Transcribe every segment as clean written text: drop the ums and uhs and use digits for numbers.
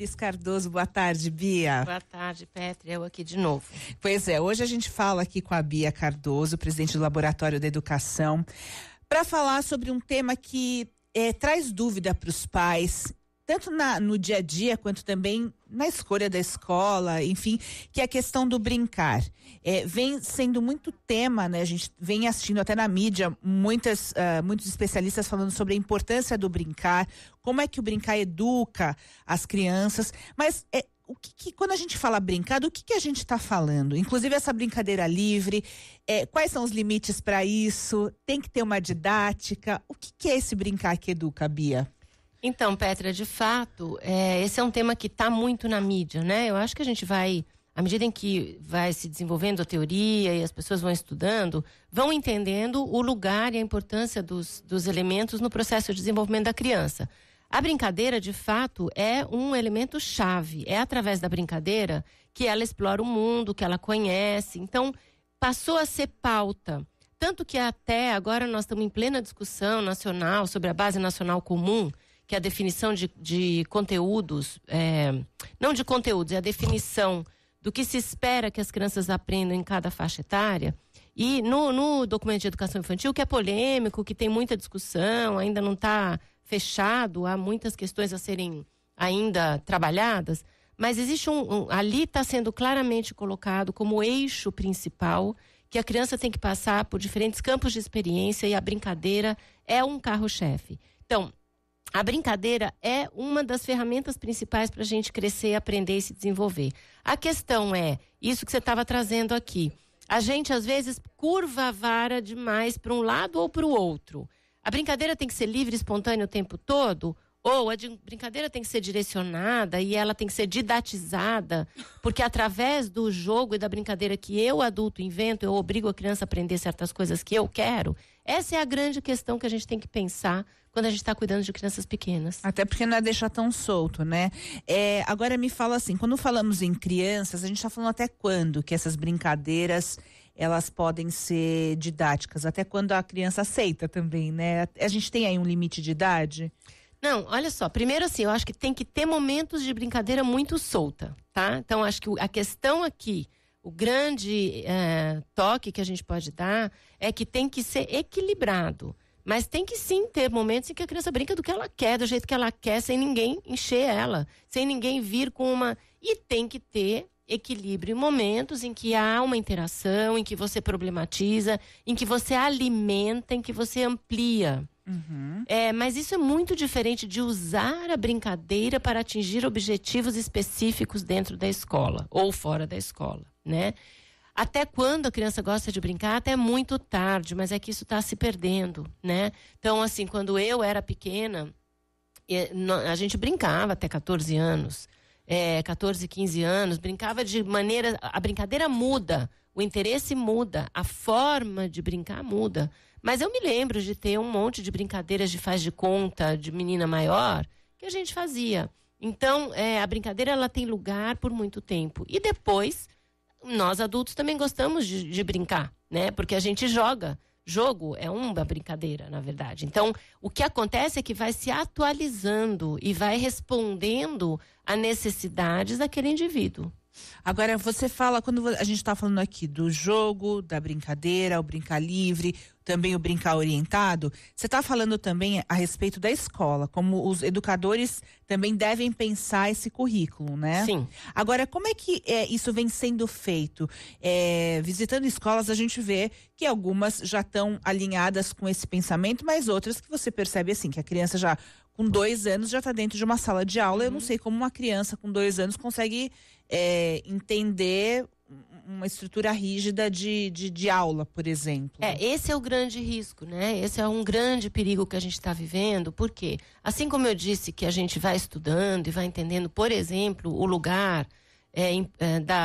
Bis Cardoso. Boa tarde, Bia. Boa tarde, Petri. Eu aqui de novo. Pois é, hoje a gente fala aqui com a Bia Cardoso, presidente do Laboratório da Educação, para falar sobre um tema que traz dúvida para os pais, tanto no dia a dia quanto também na escolha da escola, enfim, que é a questão do brincar. Vem sendo muito tema, né? A gente vem assistindo até na mídia muitos especialistas falando sobre a importância do brincar, como é que o brincar educa as crianças, mas quando a gente fala brincar, do que a gente está falando? Inclusive essa brincadeira livre, quais são os limites para isso? Tem que ter uma didática? O que é esse brincar que educa, Bia? Então, Petra, de fato, esse é um tema que está muito na mídia, né? Eu acho que a gente vai, à medida em que vai se desenvolvendo a teoria e as pessoas vão estudando, vão entendendo o lugar e a importância dos elementos no processo de desenvolvimento da criança. A brincadeira, de fato, é um elemento chave. É através da brincadeira que ela explora o mundo, que ela conhece. Então, passou a ser pauta. Tanto que até agora nós estamos em plena discussão nacional sobre a Base Nacional Comum, que é a definição de conteúdos, não de conteúdos, é a definição do que se espera que as crianças aprendam em cada faixa etária. E no documento de educação infantil, que é polêmico, que tem muita discussão, ainda não está fechado, há muitas questões a serem ainda trabalhadas, mas existe ali está sendo claramente colocado como eixo principal que a criança tem que passar por diferentes campos de experiência e a brincadeira é um carro-chefe. Então, a brincadeira é uma das ferramentas principais para a gente crescer, aprender e se desenvolver. A questão é, isso que você estava trazendo aqui, a gente às vezes curva a vara demais para um lado ou para o outro. A brincadeira tem que ser livre e espontânea o tempo todo? Ou a brincadeira tem que ser direcionada e ela tem que ser didatizada? Porque através do jogo e da brincadeira que eu, adulto, invento, eu obrigo a criança a aprender certas coisas que eu quero? Essa é a grande questão que a gente tem que pensar quando a gente está cuidando de crianças pequenas. Até porque não é deixar tão solto, né? Agora me fala assim, quando falamos em crianças, a gente está falando até quando que essas brincadeiras elas podem ser didáticas? Até quando a criança aceita também, né? A gente tem aí um limite de idade? Não, olha só, primeiro assim, eu acho que tem que ter momentos de brincadeira muito solta, tá? Então, acho que a questão aqui, o grande toque que a gente pode dar é que tem que ser equilibrado. Mas tem que sim ter momentos em que a criança brinca do que ela quer, do jeito que ela quer, sem ninguém encher ela, sem ninguém vir com uma... E tem que ter equilíbrio em momentos em que há uma interação, em que você problematiza, em que você alimenta, em que você amplia. Uhum. Mas isso é muito diferente de usar a brincadeira para atingir objetivos específicos dentro da escola ou fora da escola, né? Até quando a criança gosta de brincar, até muito tarde, mas é que isso está se perdendo, né? Então, assim, quando eu era pequena, a gente brincava até 14 anos, 14, 15 anos, brincava de maneira... A brincadeira muda, o interesse muda, a forma de brincar muda. Mas eu me lembro de ter um monte de brincadeiras de faz de conta, de menina maior, que a gente fazia. Então, a brincadeira ela tem lugar por muito tempo. E depois... Nós adultos também gostamos de brincar, né? Porque a gente joga. Jogo é uma brincadeira, na verdade. Então, o que acontece é que vai se atualizando e vai respondendo a necessidades daquele indivíduo. Agora, você fala, quando a gente está falando aqui do jogo, da brincadeira, o brincar livre, também o brincar orientado, você está falando também a respeito da escola, como os educadores também devem pensar esse currículo, né? Sim. Agora, como é que isso vem sendo feito? Visitando escolas, a gente vê que algumas já estão alinhadas com esse pensamento, mas outras que você percebe assim, que a criança já com 2 anos já está dentro de uma sala de aula. Eu não sei como uma criança com 2 anos consegue entender uma estrutura rígida de aula, por exemplo. Esse é o grande risco, né? Esse é um grande perigo que a gente está vivendo, porque assim como eu disse que a gente vai estudando e vai entendendo, por exemplo, o lugar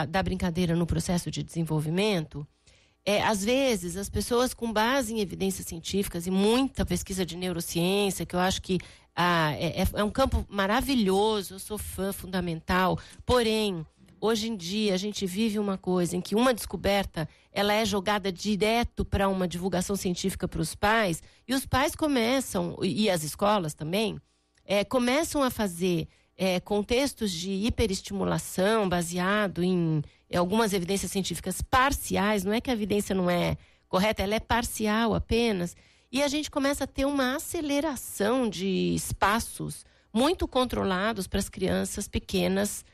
da brincadeira no processo de desenvolvimento, às vezes as pessoas com base em evidências científicas e muita pesquisa de neurociência, que eu acho que é um campo maravilhoso, eu sou fã fundamental, porém, hoje em dia a gente vive uma coisa em que uma descoberta ela é jogada direto para uma divulgação científica para os pais, e os pais começam, e as escolas também, começam a fazer contextos de hiperestimulação baseado em algumas evidências científicas parciais, não é que a evidência não é correta, ela é parcial apenas, e a gente começa a ter uma aceleração de espaços muito controlados para as crianças pequenas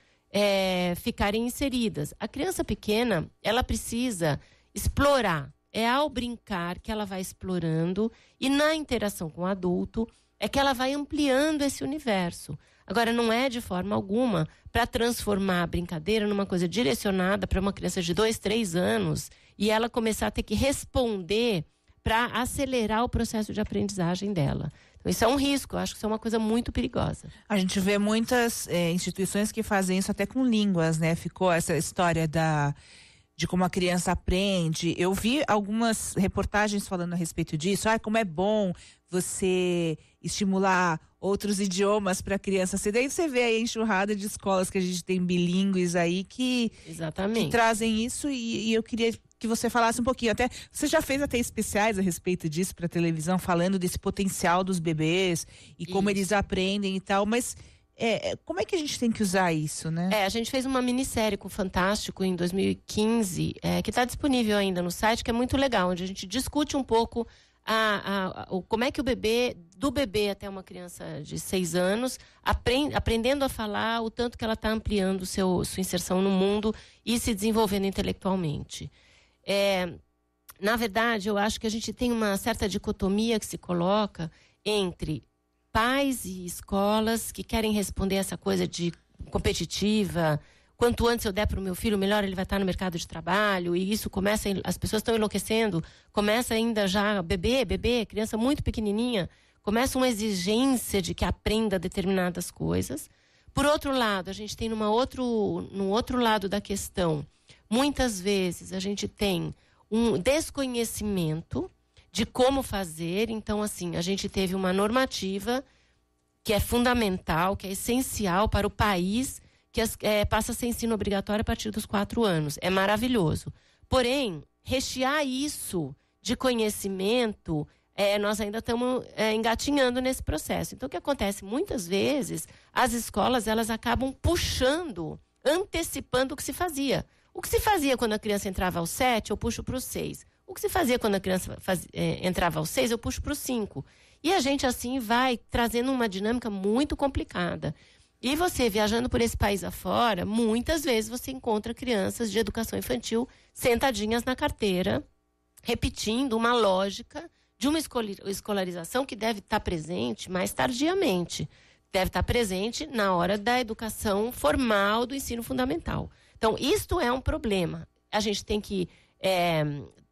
ficarem inseridas. A criança pequena, ela precisa explorar. É ao brincar que ela vai explorando e na interação com o adulto é que ela vai ampliando esse universo. Agora, não é de forma alguma para transformar a brincadeira numa coisa direcionada para uma criança de 2, 3 anos e ela começar a ter que responder para acelerar o processo de aprendizagem dela. Então, isso é um risco, eu acho que isso é uma coisa muito perigosa. A gente vê muitas instituições que fazem isso até com línguas, né? Ficou essa história de como a criança aprende. Eu vi algumas reportagens falando a respeito disso. Como é bom você estimular outros idiomas para a criança. Daí você vê aí a enxurrada de escolas que a gente tem bilíngues aí que trazem isso e eu queria que você falasse um pouquinho. Até você já fez até especiais a respeito disso para televisão, falando desse potencial dos bebês e como eles aprendem e tal, mas como é que a gente tem que usar isso, né? A gente fez uma minissérie com o Fantástico em 2015, que está disponível ainda no site, que é muito legal, onde a gente discute um pouco como é que do bebê até uma criança de 6 anos, aprendendo a falar, o tanto que ela está ampliando sua inserção no mundo e se desenvolvendo intelectualmente. Na verdade, eu acho que a gente tem uma certa dicotomia que se coloca entre pais e escolas que querem responder essa coisa de competitiva. Quanto antes eu der para o meu filho, melhor ele vai estar no mercado de trabalho. E isso começa, as pessoas estão enlouquecendo. Começa ainda já, bebê, criança muito pequenininha. Começa uma exigência de que aprenda determinadas coisas. Por outro lado, a gente tem no outro lado da questão, muitas vezes a gente tem um desconhecimento de como fazer. Então, assim, a gente teve uma normativa que é fundamental, que é essencial para o país, que passa a ser ensino obrigatório a partir dos 4 anos. É maravilhoso. Porém, rechear isso de conhecimento, nós ainda estamos engatinhando nesse processo. Então, o que acontece? Muitas vezes, as escolas elas acabam puxando, antecipando o que se fazia. O que se fazia quando a criança entrava aos 7, eu puxo para os 6. O que se fazia quando a criança entrava aos 6, eu puxo para os 5. E a gente, assim, vai trazendo uma dinâmica muito complicada. E você, viajando por esse país afora, muitas vezes você encontra crianças de educação infantil sentadinhas na carteira, repetindo uma lógica de uma escolarização que deve estar presente mais tardiamente. Deve estar presente na hora da educação formal do ensino fundamental. Então, isto é um problema. A gente tem que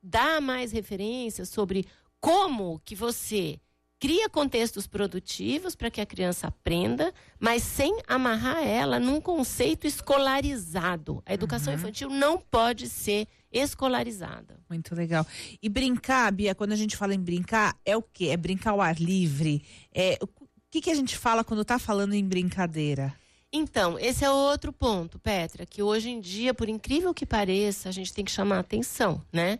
dar mais referências sobre como que você cria contextos produtivos para que a criança aprenda, mas sem amarrar ela num conceito escolarizado. A educação infantil não pode ser escolarizada. Muito legal. E brincar, Bia, quando a gente fala em brincar, é o quê? É brincar ao ar livre? O que a gente fala quando está falando em brincadeira? Então, esse é outro ponto, Petra, que hoje em dia, por incrível que pareça, a gente tem que chamar a atenção, né?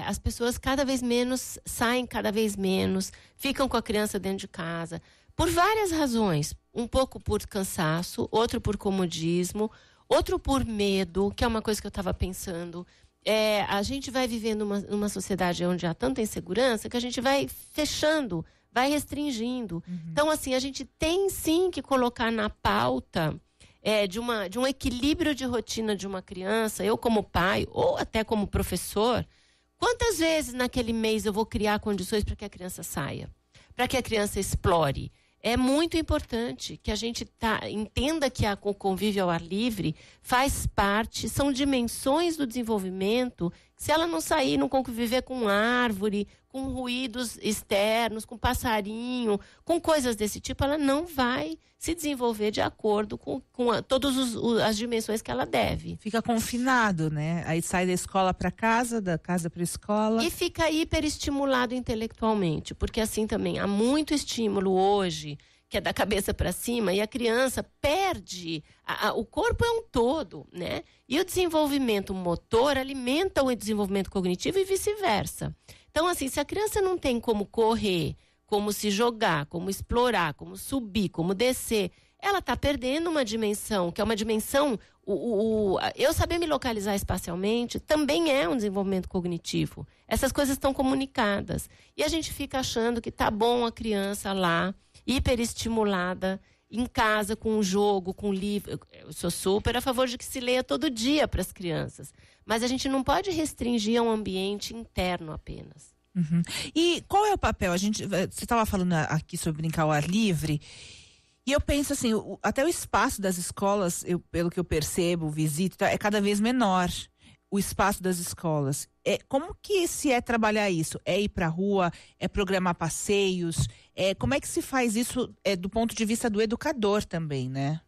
As pessoas cada vez menos saem, cada vez menos, ficam com a criança dentro de casa, por várias razões. Um pouco por cansaço, outro por comodismo, outro por medo, que é uma coisa que eu estava pensando. A gente vai vivendo numa sociedade onde há tanta insegurança que a gente vai fechando, vai restringindo. Então, assim, a gente tem sim que colocar na pauta de um equilíbrio de rotina de uma criança, eu como pai ou até como professor, quantas vezes naquele mês eu vou criar condições para que a criança saia, para que a criança explore. É muito importante que a gente entenda que o convívio ao ar livre faz parte, são dimensões do desenvolvimento. Se ela não sair, não conviver com árvore, com ruídos externos, com passarinho, com coisas desse tipo, ela não vai se desenvolver de acordo com todas as dimensões que ela deve. Fica confinado, né? Aí sai da escola para casa, da casa para a escola. E fica hiperestimulado intelectualmente, porque assim também há muito estímulo hoje, que é da cabeça para cima, e a criança perde. O corpo é um todo, né? E o desenvolvimento motor alimenta o desenvolvimento cognitivo e vice-versa. Então, assim, se a criança não tem como correr, como se jogar, como explorar, como subir, como descer, ela está perdendo uma dimensão, que é uma dimensão... eu saber me localizar espacialmente também é um desenvolvimento cognitivo. Essas coisas estão comunicadas. E a gente fica achando que tá bom a criança lá, hiperestimulada, em casa, com um jogo, com um livro. Eu sou super a favor de que se leia todo dia para as crianças. Mas a gente não pode restringir a um ambiente interno apenas. Uhum. E qual é o papel? Você estava falando aqui sobre brincar ao ar livre. E eu penso assim, até o espaço das escolas, pelo que eu percebo, visito, é cada vez menor o espaço das escolas. Como que se trabalhar isso? É ir para a rua? É programar passeios? Como é que se faz isso do ponto de vista do educador também, né?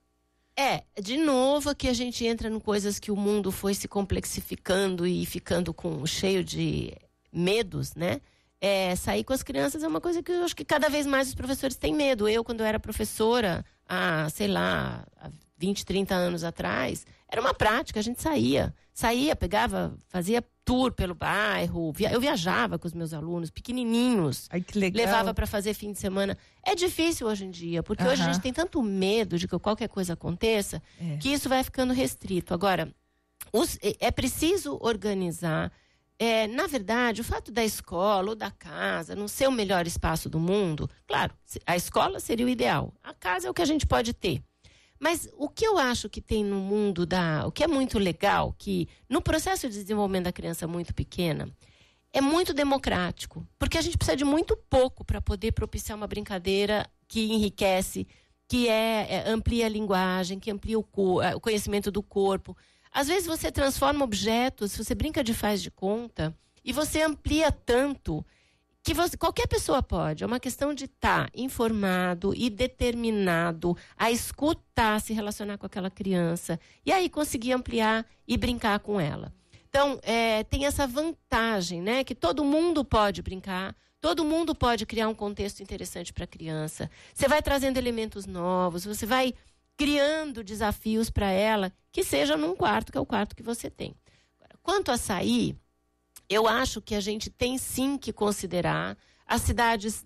De novo, aqui a gente entra em coisas que o mundo foi se complexificando e ficando cheio de medos, né? Sair com as crianças é uma coisa que eu acho que cada vez mais os professores têm medo. Eu, quando eu era professora, há 20, 30 anos atrás, era uma prática, a gente saía, pegava, fazia tour pelo bairro, eu viajava com os meus alunos, pequenininhos. Ai, que legal. Levava para fazer fim de semana. É difícil hoje em dia, porque hoje a gente tem tanto medo de que qualquer coisa aconteça, que isso vai ficando restrito. Agora, é preciso organizar. Na verdade, o fato da escola ou da casa não ser o melhor espaço do mundo, claro, a escola seria o ideal. A casa é o que a gente pode ter. Mas o que eu acho que tem no mundo o que é muito legal, que no processo de desenvolvimento da criança muito pequena, é muito democrático. Porque a gente precisa de muito pouco para poder propiciar uma brincadeira que enriquece, que amplia a linguagem, que amplia o conhecimento do corpo. Às vezes você transforma objetos, você brinca de faz de conta, e você amplia tanto que qualquer pessoa pode. É uma questão de estar informado e determinado a escutar, se relacionar com aquela criança, e aí conseguir ampliar e brincar com ela. Então, tem essa vantagem, né? Que todo mundo pode brincar, todo mundo pode criar um contexto interessante para a criança. Você vai trazendo elementos novos, você vai criando desafios para ela, que seja num quarto, que é o quarto que você tem. Quanto a sair, eu acho que a gente tem sim que considerar. As cidades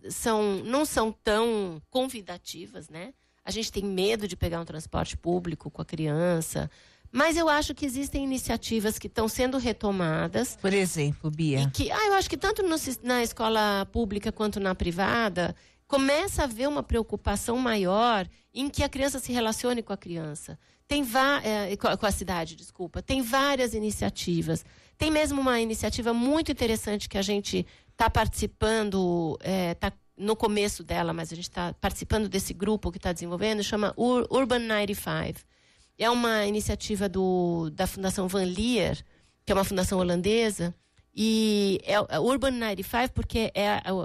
não são tão convidativas, né? A gente tem medo de pegar um transporte público com a criança. Mas eu acho que existem iniciativas que estão sendo retomadas. Por exemplo, Bia? Eu acho que tanto na escola pública quanto na privada, começa a haver uma preocupação maior em que a criança se relacione com a criança. Com a cidade, desculpa. Tem várias iniciativas. Tem mesmo uma iniciativa muito interessante que a gente está participando, está no começo dela, mas a gente está participando desse grupo que está desenvolvendo, chama Urban 95. É uma iniciativa da Fundação Van Leer, que é uma fundação holandesa, e é Urban 95 porque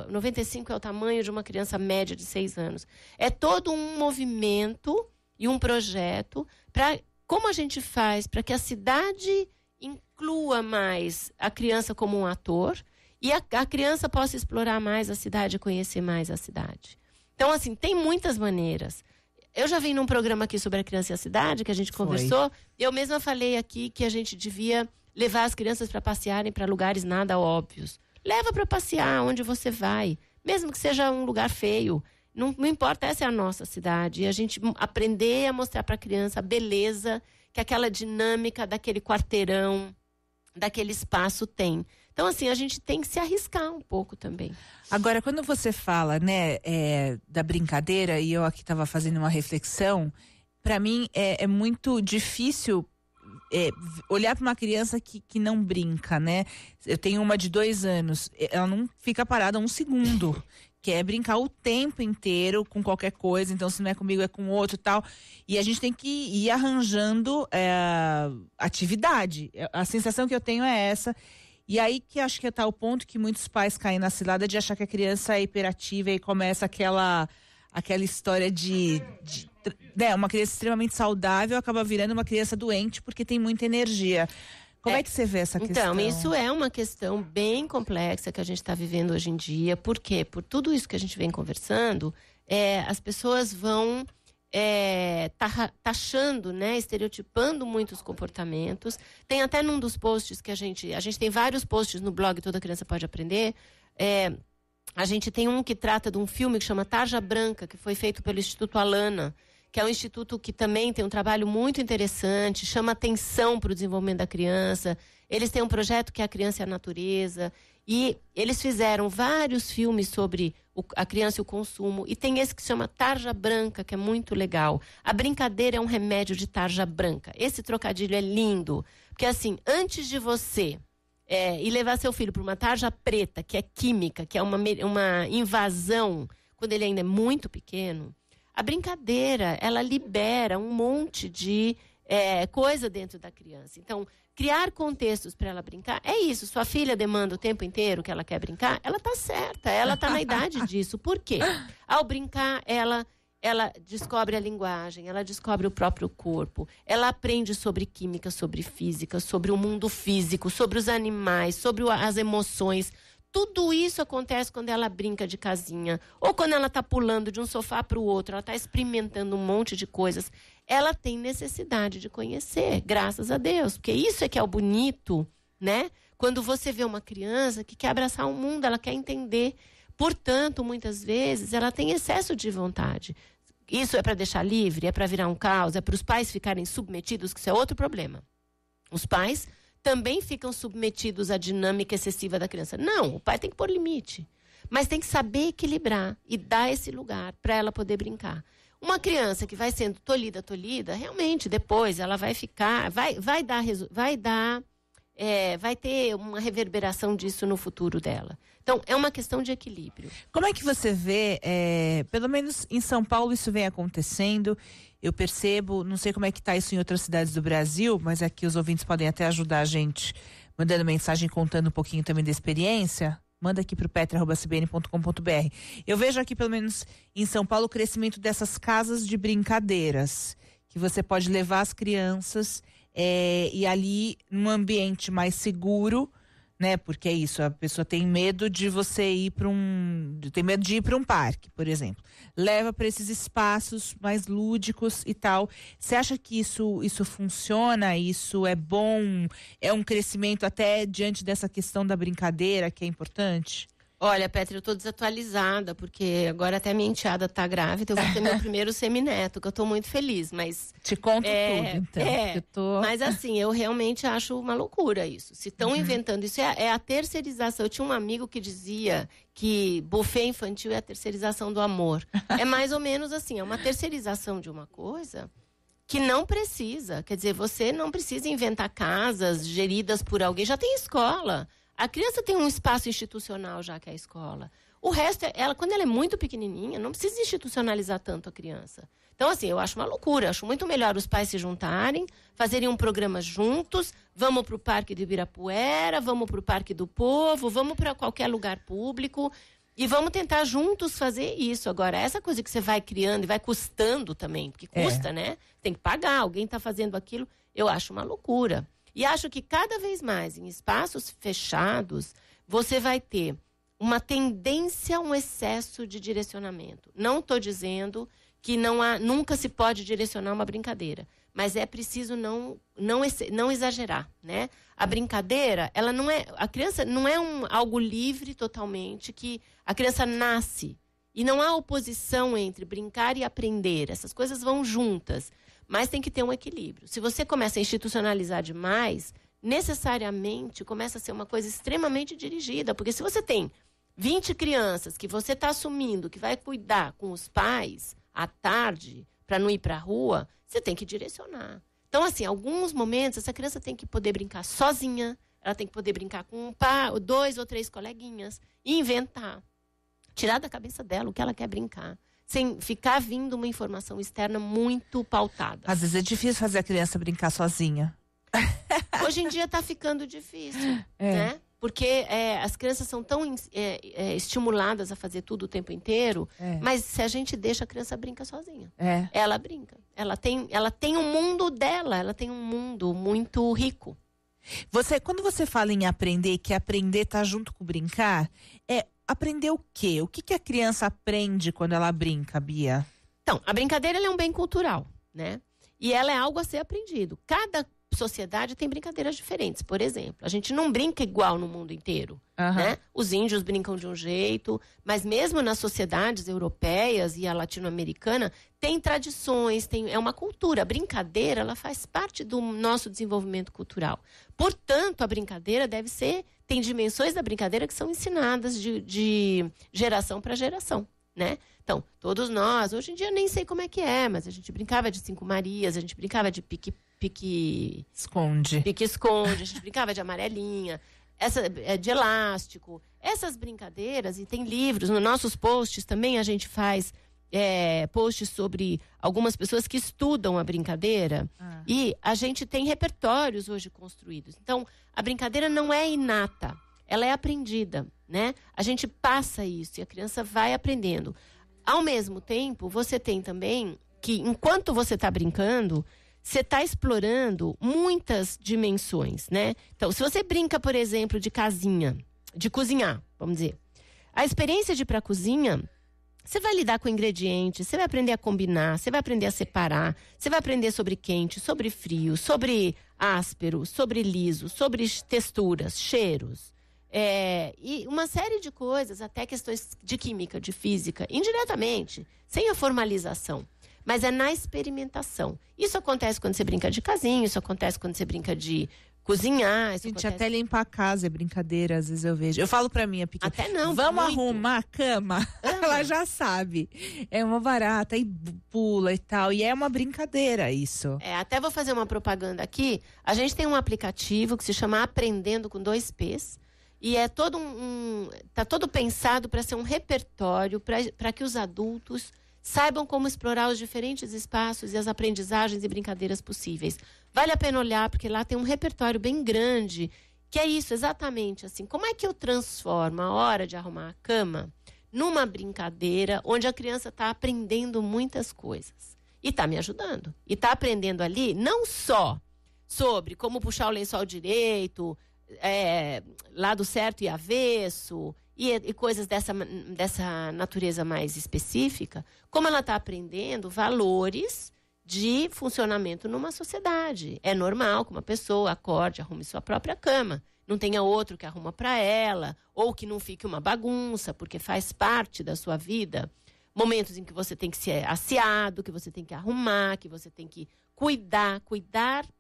95 é o tamanho de uma criança média de 6 anos. É todo um movimento e um projeto para como a gente faz para que a cidade inclua mais a criança como um ator e a criança possa explorar mais a cidade e conhecer mais a cidade. Então, assim, tem muitas maneiras. Eu já vim num programa aqui sobre a criança e a cidade, que a gente conversou. Eu mesma falei aqui que a gente devia levar as crianças para passearem para lugares nada óbvios. Leva para passear onde você vai, mesmo que seja um lugar feio. Não importa, essa é a nossa cidade. E a gente aprender a mostrar para a criança a beleza que aquela dinâmica daquele quarteirão, daquele espaço tem. Então, assim, a gente tem que se arriscar um pouco também. Agora, quando você fala, né, da brincadeira, e eu aqui estava fazendo uma reflexão, para mim é muito difícil olhar para uma criança que não brinca, né? Eu tenho uma de 2 anos, ela não fica parada um segundo. Quer brincar o tempo inteiro com qualquer coisa, então se não é comigo é com outro e tal. E a gente tem que ir arranjando atividade. A sensação que eu tenho é essa. E aí que acho que está o ponto que muitos pais caem na cilada de achar que a criança é hiperativa e começa aquela história né, uma criança extremamente saudável acaba virando uma criança doente porque tem muita energia. Como é que você vê essa questão? Então, isso é uma questão bem complexa que a gente está vivendo hoje em dia. Por quê? Por tudo isso que a gente vem conversando, as pessoas vão taxando, né, estereotipando muitos comportamentos. Tem até num dos posts que a gente tem vários posts no blog Toda Criança Pode Aprender. A gente tem um que trata de um filme que chama Tarja Branca, que foi feito pelo Instituto Alana, que é um instituto que também tem um trabalho muito interessante, chama atenção para o desenvolvimento da criança. Eles têm um projeto que é A Criança e a Natureza, e eles fizeram vários filmes sobre a criança e o consumo, e tem esse que se chama Tarja Branca, que é muito legal. A brincadeira é um remédio de tarja branca. Esse trocadilho é lindo, porque assim, antes de você ir levar seu filho para uma tarja preta, que é química, que é uma invasão, quando ele ainda é muito pequeno, a brincadeira, ela libera um monte de coisa dentro da criança. Então, criar contextos para ela brincar, é isso. Sua filha demanda o tempo inteiro que ela quer brincar, ela tá certa, ela tá na idade disso. Por quê? Ao brincar, ela descobre a linguagem, ela descobre o próprio corpo, ela aprende sobre química, sobre física, sobre o mundo físico, sobre os animais, sobre as emoções. Tudo isso acontece quando ela brinca de casinha, ou quando ela está pulando de um sofá para o outro, ela está experimentando um monte de coisas. Ela tem necessidade de conhecer, graças a Deus, porque isso é que é o bonito, né? Quando você vê uma criança que quer abraçar o mundo, ela quer entender. Portanto, muitas vezes, ela tem excesso de vontade. Isso é para deixar livre? É para virar um caos? É para os pais ficarem submetidos? Que isso é outro problema. Os pais também ficam submetidos à dinâmica excessiva da criança. Não, o pai tem que pôr limite. Mas tem que saber equilibrar e dar esse lugar para ela poder brincar. Uma criança que vai sendo tolhida, realmente, depois ela vai ficar, vai ter uma reverberação disso no futuro dela. Então, é uma questão de equilíbrio. Como é que você vê, pelo menos em São Paulo isso vem acontecendo, eu percebo, não sei como é que está isso em outras cidades do Brasil, mas aqui os ouvintes podem até ajudar a gente, mandando mensagem, contando um pouquinho também da experiência. Manda aqui para o petra@cbn.com.br. Eu vejo aqui, pelo menos em São Paulo, o crescimento dessas casas de brincadeiras, que você pode levar as crianças e ali, num ambiente mais seguro, né? Porque é isso, a pessoa tem medo de você ir tem medo de ir para um parque, por exemplo. Leva para esses espaços mais lúdicos e tal. Você acha que isso funciona? Isso é bom? É um crescimento até diante dessa questão da brincadeira, que é importante? Olha, Petra, eu tô desatualizada, porque agora até minha enteada tá grávida, eu vou ter meu primeiro semineto, que eu tô muito feliz, mas... Te conto tudo, então. Mas assim, eu realmente acho uma loucura isso. Se estão inventando isso, é a terceirização. Eu tinha um amigo que dizia que buffet infantil é a terceirização do amor. É mais ou menos assim, é uma terceirização de uma coisa que não precisa. Quer dizer, você não precisa inventar casas geridas por alguém, já tem escola. A criança tem um espaço institucional já, que é a escola. O resto, quando ela é muito pequenininha, não precisa institucionalizar tanto a criança. Então, assim, eu acho uma loucura. Acho muito melhor os pais se juntarem, fazerem um programa juntos. Vamos para o Parque do Ibirapuera, vamos para o Parque do Povo, vamos para qualquer lugar público. E vamos tentar juntos fazer isso. Agora, essa coisa que você vai criando e vai custando também, porque custa, né? Tem que pagar, alguém está fazendo aquilo. Eu acho uma loucura. E acho que cada vez mais, em espaços fechados, você vai ter uma tendência a um excesso de direcionamento. Não estou dizendo que nunca se pode direcionar uma brincadeira, mas é preciso não exagerar, né? A brincadeira, a criança não é algo livre totalmente, que a criança nasce. E não há oposição entre brincar e aprender. Essas coisas vão juntas. Mas tem que ter um equilíbrio. Se você começa a institucionalizar demais, necessariamente começa a ser uma coisa extremamente dirigida. Porque se você tem 20 crianças que você está assumindo que vai cuidar com os pais à tarde para não ir para a rua, você tem que direcionar. Então, assim, em alguns momentos, essa criança tem que poder brincar sozinha, ela tem que poder brincar com 2 ou 3 coleguinhas e inventar. Tirar da cabeça dela o que ela quer brincar. Sem ficar vindo uma informação externa muito pautada. Às vezes é difícil fazer a criança brincar sozinha. Hoje em dia está ficando difícil, né? Porque as crianças são tão estimuladas a fazer tudo o tempo inteiro, mas se a gente deixa a criança brincar sozinha. Ela brinca. Ela tem um mundo dela, ela tem um mundo muito rico. Quando você fala em aprender, que aprender tá junto com brincar, aprender o quê? O que a criança aprende quando ela brinca, Bia? Então, a brincadeira ela é um bem cultural, né? E ela é algo a ser aprendido. Cada sociedade tem brincadeiras diferentes. Por exemplo, a gente não brinca igual no mundo inteiro, né? Os índios brincam de um jeito, mas mesmo nas sociedades europeias e a latino-americana, tem tradições, é uma cultura. A brincadeira, ela faz parte do nosso desenvolvimento cultural. Portanto, a brincadeira tem dimensões da brincadeira que são ensinadas de geração para geração, né? Então, todos nós, hoje em dia nem sei como é que é, mas a gente brincava de 5 Marias, a gente brincava de esconde, a gente brincava de amarelinha, de elástico. Essas brincadeiras, e tem livros, nos nossos posts também a gente faz posts sobre algumas pessoas que estudam a brincadeira, e a gente tem repertórios hoje construídos. Então, a brincadeira não é inata, ela é aprendida, né? A gente passa isso e a criança vai aprendendo. Ao mesmo tempo, você tem também que, enquanto você está brincando, você está explorando muitas dimensões, né? Então, se você brinca, por exemplo, de casinha, de cozinhar, vamos dizer, a experiência de ir para a cozinha, você vai lidar com ingredientes, você vai aprender a combinar, você vai aprender a separar, você vai aprender sobre quente, sobre frio, sobre áspero, sobre liso, sobre texturas, cheiros. E uma série de coisas, até questões de química, de física, indiretamente, sem a formalização. Mas é na experimentação. Isso acontece quando você brinca de casinho, isso acontece quando você brinca de cozinhar. Gente, até limpar a casa é brincadeira, às vezes eu vejo. Eu falo pra minha pequena, até não, vamos muito. arrumar a cama? Ela já sabe. É uma barata e pula e tal. E é uma brincadeira isso. Até vou fazer uma propaganda aqui. A gente tem um aplicativo que se chama Aprendendo com 2 P's. E tá todo pensado para ser um repertório para que os adultos saibam como explorar os diferentes espaços e as aprendizagens e brincadeiras possíveis. Vale a pena olhar, porque lá tem um repertório bem grande, que é isso, exatamente assim. Como é que eu transformo a hora de arrumar a cama numa brincadeira onde a criança está aprendendo muitas coisas? E está me ajudando. E está aprendendo ali não só sobre como puxar o lençol direito, lado certo e avesso, e coisas dessa natureza mais específica, como ela está aprendendo valores de funcionamento numa sociedade. É normal que uma pessoa acorde, arrume sua própria cama, não tenha outro que arruma para ela, ou que não fique uma bagunça, porque faz parte da sua vida. Momentos em que você tem que ser asseado, que você tem que arrumar, que você tem que cuidar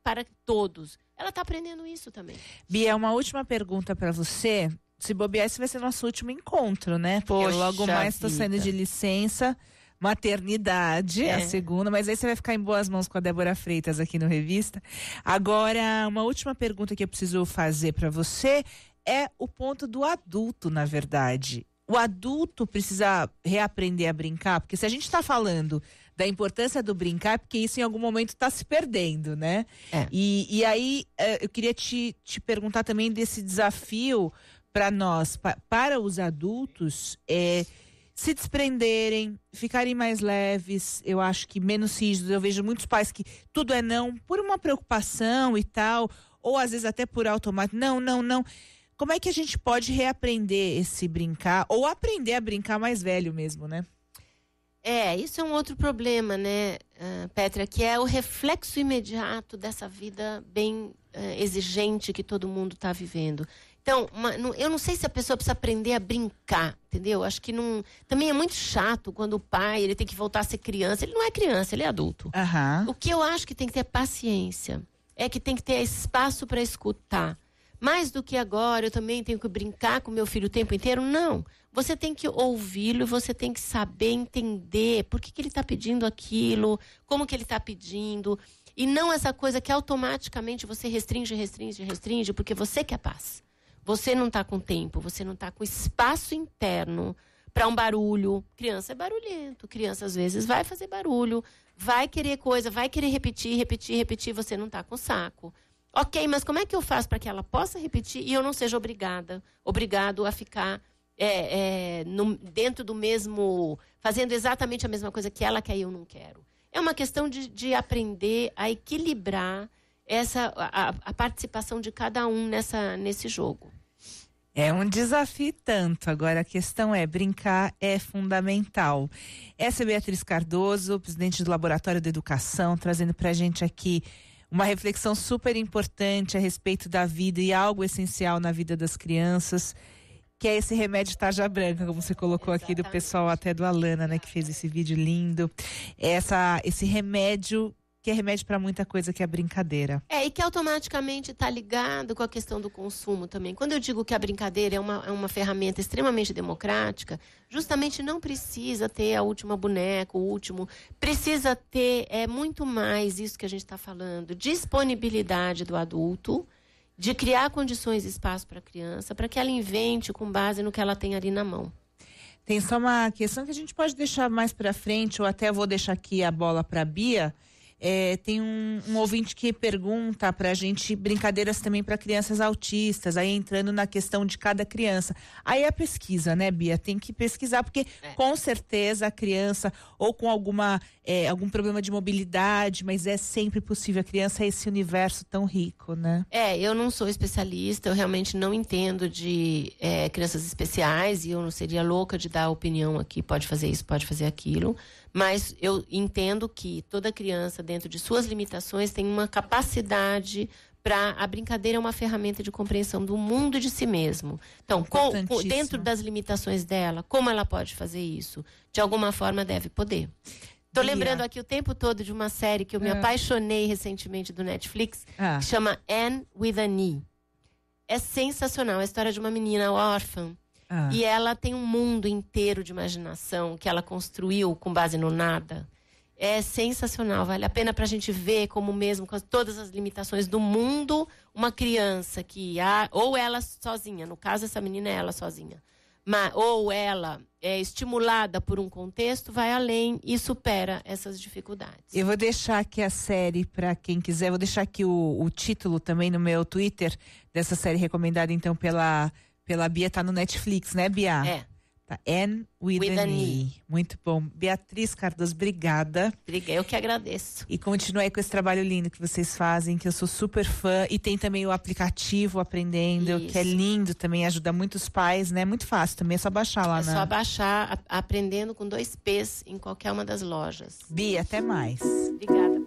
para todos. Ela está aprendendo isso também. Bia, uma última pergunta para você. Se bobear, esse vai ser nosso último encontro, né? Porque Poxa logo mais estou saindo de licença, maternidade, a segunda, mas aí você vai ficar em boas mãos com a Débora Freitas aqui no Revista. Agora, uma última pergunta que eu preciso fazer para você é o ponto do adulto, na verdade. O adulto precisa reaprender a brincar, porque se a gente está falando da importância do brincar, porque isso em algum momento está se perdendo, né? E aí eu queria te perguntar também desse desafio para nós, para os adultos, se desprenderem, ficarem mais leves, eu acho que menos rígidos. Eu vejo muitos pais que tudo é não, por uma preocupação e tal, ou às vezes até por automático, não. Como é que a gente pode reaprender esse brincar, ou aprender a brincar mais velho mesmo, né? Isso é um outro problema, né, Petra, que é o reflexo imediato dessa vida bem exigente que todo mundo está vivendo. Então, eu não sei se a pessoa precisa aprender a brincar, entendeu? Acho que não. Também é muito chato quando o pai ele tem que voltar a ser criança. Ele não é criança, ele é adulto. O que eu acho que tem que ter paciência, é que tem que ter espaço para escutar. Mais do que agora, eu também tenho que brincar com meu filho o tempo inteiro. Não. Você tem que ouvi-lo, você tem que saber entender por que ele está pedindo aquilo, como que ele está pedindo. E não essa coisa que automaticamente você restringe, porque você quer paz. Você não está com tempo, você não está com espaço interno para um barulho. Criança é barulhento, criança às vezes vai fazer barulho, vai querer coisa, vai querer repetir, você não está com saco. Ok, mas como é que eu faço para que ela possa repetir e eu não seja obrigado a ficar dentro do mesmo, fazendo exatamente a mesma coisa que ela quer e eu não quero? É uma questão de aprender a equilibrar a participação de cada um nesse jogo. É um desafio tanto. Agora a questão brincar é fundamental. Essa é Beatriz Cardoso, presidente do Laboratório da Educação, trazendo pra gente aqui uma reflexão super importante a respeito da vida e algo essencial na vida das crianças, que é esse remédio tarja branca, como você colocou aqui do pessoal até do Alana, né, que fez esse vídeo lindo. Esse remédio que é remédio para muita coisa, que é a brincadeira. E que automaticamente está ligado com a questão do consumo também. Quando eu digo que a brincadeira é uma ferramenta extremamente democrática, justamente não precisa ter a última boneca, o último. Precisa ter muito mais isso que a gente está falando, disponibilidade do adulto, de criar condições e espaço para a criança, para que ela invente com base no que ela tem ali na mão. Tem só uma questão que a gente pode deixar mais para frente, ou até vou deixar aqui a bola para a Bia. Tem um ouvinte que pergunta pra gente brincadeiras também para crianças autistas, aí entrando na questão de cada criança. Aí a pesquisa, né, Bia? Tem que pesquisar, porque com certeza a criança, ou com algum problema de mobilidade, mas é sempre possível. A criança é esse universo tão rico, né? Eu não sou especialista, eu realmente não entendo de crianças especiais, e eu não seria louca de dar opinião aqui, pode fazer isso, pode fazer aquilo. Mas eu entendo que toda criança, dentro de suas limitações, tem uma capacidade a brincadeira é uma ferramenta de compreensão do mundo e de si mesmo. Então, dentro das limitações dela, como ela pode fazer isso? De alguma forma deve poder. Estou lembrando aqui o tempo todo de uma série que eu me apaixonei recentemente do Netflix, que chama Anne with an E. É sensacional, é a história de uma menina órfã. E ela tem um mundo inteiro de imaginação que ela construiu com base no nada. É sensacional, vale a pena pra gente ver como mesmo, com todas as limitações do mundo, uma criança que ou ela sozinha, no caso essa menina é ela sozinha, ou ela é estimulada por um contexto, vai além e supera essas dificuldades. Eu vou deixar aqui a série para quem quiser, vou deixar aqui o título também no meu Twitter dessa série recomendada então pela Bia, tá no Netflix, né, Bia? Tá, Anne with an E. Muito bom. Beatriz Cardoso, obrigada. Eu que agradeço. E continue aí com esse trabalho lindo que vocês fazem, que eu sou super fã. E tem também o aplicativo Aprendendo, que é lindo também, ajuda muitos pais, né? Muito fácil também, é só baixar lá. Só baixar, Aprendendo com 2 P's em qualquer uma das lojas. Bia, até mais. Obrigada.